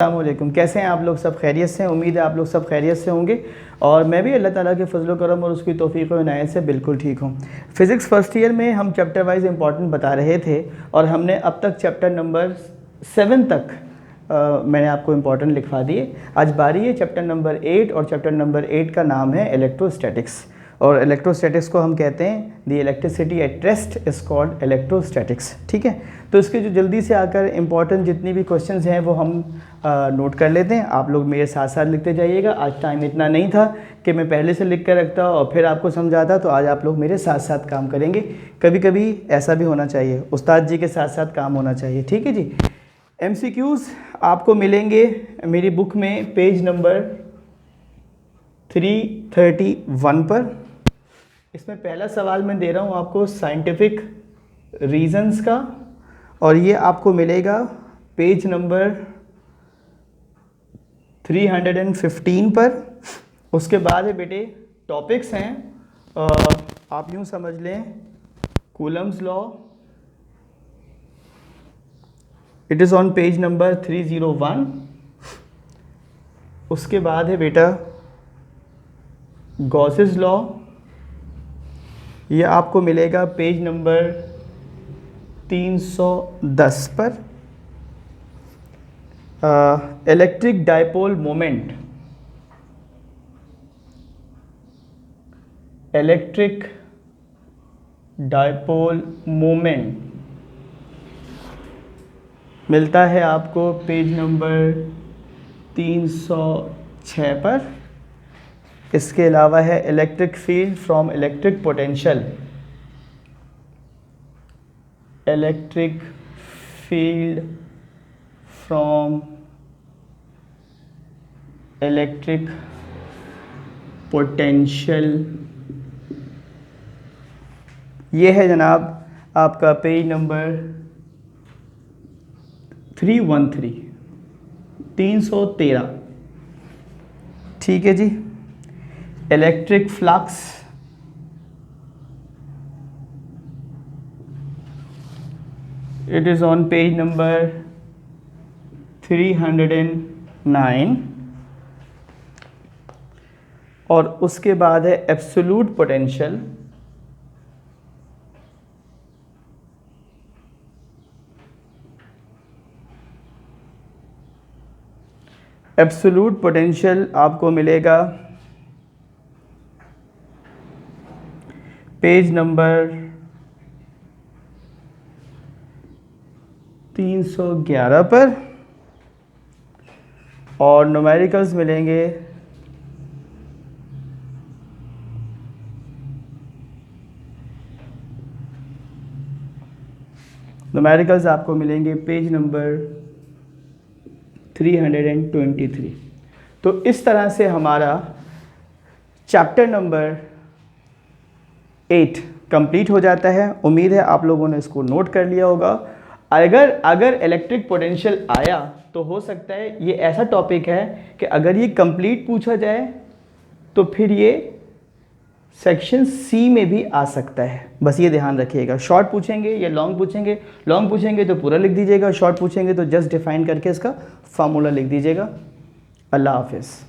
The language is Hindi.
अस्सलामुअलैकुम। कैसे हैं आप लोग? सब खैरियत से हैं? उम्मीद है आप लोग सब खैरियत से होंगे और मैं भी अल्लाह ताला के फजल करम और उसकी तौफीक व इनायत से बिल्कुल ठीक हूँ। फ़िज़िक्स फ़र्स्ट ईयर में हम चैप्टर वाइज इंपॉर्टेंट बता रहे थे और हमने अब तक चैप्टर नंबर 7 तक मैंने आपको इम्पॉर्टेंट लिखवा दिए। आज बारी है चैप्टर नंबर 8 और चैप्टर नंबर 8 का नाम है इलेक्ट्रोस्टैटिक्स। और इलेक्ट्रोस्टैटिक्स को हम कहते हैं the electricity at rest is called electrostatics. ठीक है, तो इसके जो जल्दी से आकर इंपॉर्टेंट जितनी भी क्वेश्चंस हैं वो हम नोट कर लेते हैं। आप लोग मेरे साथ साथ लिखते जाइएगा। आज टाइम इतना नहीं था कि मैं पहले से लिख कर रखता और फिर आपको समझाता, तो आज आप लोग मेरे साथ साथ काम करेंगे। कभी कभी ऐसा भी होना चाहिए, उस्ताद जी के साथ साथ काम होना चाहिए। ठीक है जी। MCQs आपको मिलेंगे मेरी बुक में पेज नंबर 331 पर। इसमें पहला सवाल मैं दे रहा हूँ आपको साइंटिफिक रीजंस का और ये आपको मिलेगा पेज नंबर 315 पर। उसके बाद है बेटे टॉपिक्स हैं, आप यूँ समझ लें Coulomb's law, it is on page number 301। उसके बाद है बेटा गॉसेस लॉ, ये आपको मिलेगा पेज नंबर 310 पर। Electric dipole moment, electric dipole moment मिलता है आपको पेज नंबर 306 पर। इसके अलावा है electric field from electric potential, electric field from electric potential, ये है जनाब आपका पेज नंबर 313। ठीक है जी। Electric flux, it is on page number 309। और उसके बाद है एब्सोल्यूट पोटेंशियल, एब्सोल्यूट पोटेंशियल आपको मिलेगा पेज नंबर 311 पर। और न्यूमेरिकल्स मिलेंगे आपको मिलेंगे पेज नंबर 323। तो इस तरह से हमारा चैप्टर नंबर 8 कंप्लीट हो जाता है। उम्मीद है आप लोगों ने इसको नोट कर लिया होगा। अगर इलेक्ट्रिक पोटेंशियल आया तो हो सकता है ये ऐसा टॉपिक है कि अगर ये कंप्लीट पूछा जाए तो फिर ये सेक्शन सी में भी आ सकता है। बस ये ध्यान रखिएगा, शॉर्ट पूछेंगे या लॉन्ग पूछेंगे। लॉन्ग पूछेंगे तो पूरा लिख दीजिएगा, शॉर्ट पूछेंगे तो जस्ट डिफाइन करके इसका फार्मूला लिख दीजिएगा। अल्लाह हाफिज़।